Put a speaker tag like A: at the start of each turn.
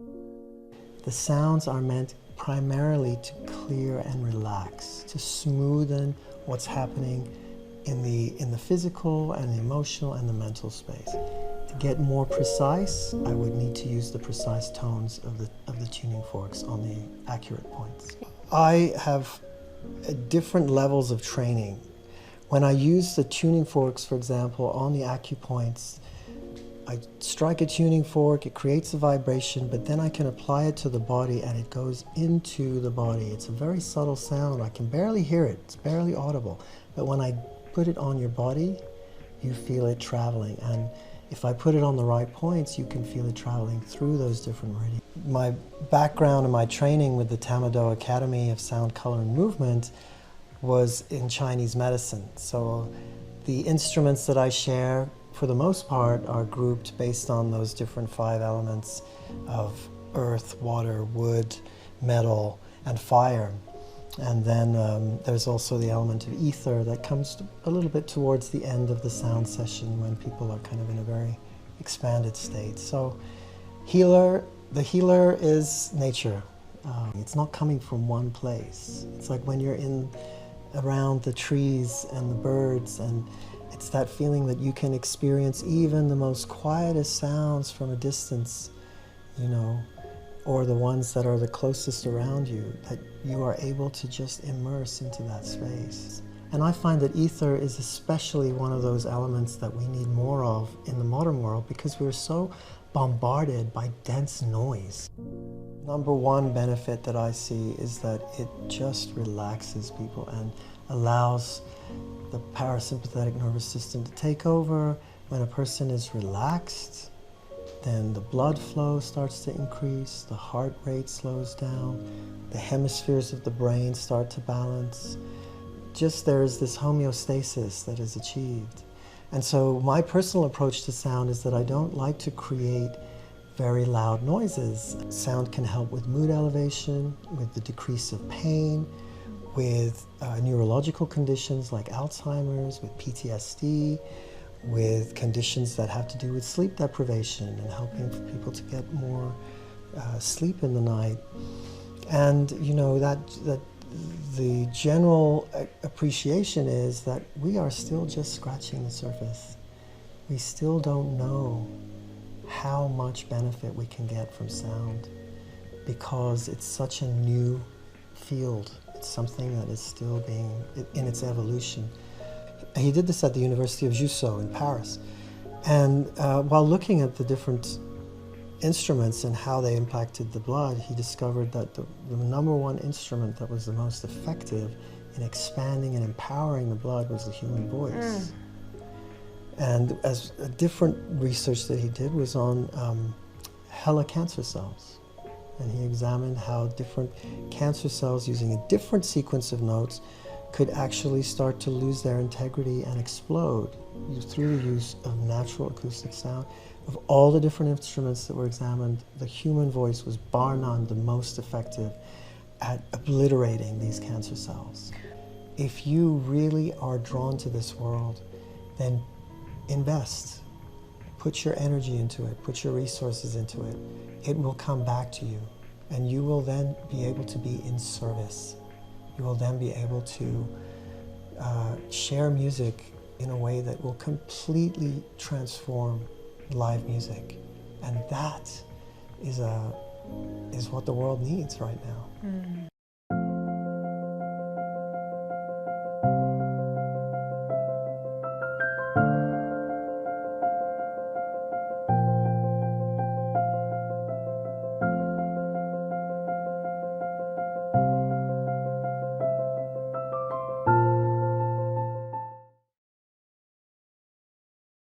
A: The sounds are meant primarily to clear and relax, to smoothen what's happening in the physical and the emotional and the mental space. To get more precise, I would need to use the precise tones of the tuning forks on the accurate points. I have different levels of training. When I use the tuning forks, for example, on the acupoints, I strike a tuning fork, it creates a vibration, but then I can apply it to the body and it goes into the body. It's a very subtle sound. I can barely hear it. It's barely audible. But when I put it on your body, you feel it traveling. And if I put it on the right points, you can feel it traveling through those different meridians. My background and my training with the Tamado Academy of Sound, Color, and Movement was in Chinese medicine. So the instruments that I share, for the most part, are grouped based on those different 5 elements of earth, water, wood, metal, and fire. And then there's also the element of ether that comes a little bit towards the end of the sound session when people are kind of in a very expanded state. So the healer is nature. It's not coming from one place. It's like when you're around the trees and the birds, and it's that feeling that you can experience even the most quietest sounds from a distance, you know, or the ones that are the closest around you, that you are able to just immerse into that space. And I find that ether is especially one of those elements that we need more of in the modern world because we're so bombarded by dense noise. Number one benefit that I see is that it just relaxes people and allows the parasympathetic nervous system to take over. When a person is relaxed, then the blood flow starts to increase, the heart rate slows down, the hemispheres of the brain start to balance. Just there is this homeostasis that is achieved. And so my personal approach to sound is that I don't like to create very loud noises. Sound can help with mood elevation, with the decrease of pain, with neurological conditions like Alzheimer's, with PTSD, with conditions that have to do with sleep deprivation and helping people to get more sleep in the night. And you know that the general appreciation is that we are still just scratching the surface. We still don't know how much benefit we can get from sound because it's such a new field. It's something that is still being in its evolution. He did this at the University of Jusso in Paris. And while looking at the different instruments and how they impacted the blood, he discovered that the number one instrument that was the most effective in expanding and empowering the blood was the human voice. And as a different research that he did was on HeLa cancer cells. And he examined how different cancer cells using a different sequence of notes could actually start to lose their integrity and explode through the use of natural acoustic sound. Of all the different instruments that were examined, the human voice was bar none the most effective at obliterating these cancer cells. If you really are drawn to this world, then invest. Put your energy into it, put your resources into it. It will come back to you, and you will then be able to be in service. You will then be able to share music in a way that will completely transform live music. And that is what the world needs right now.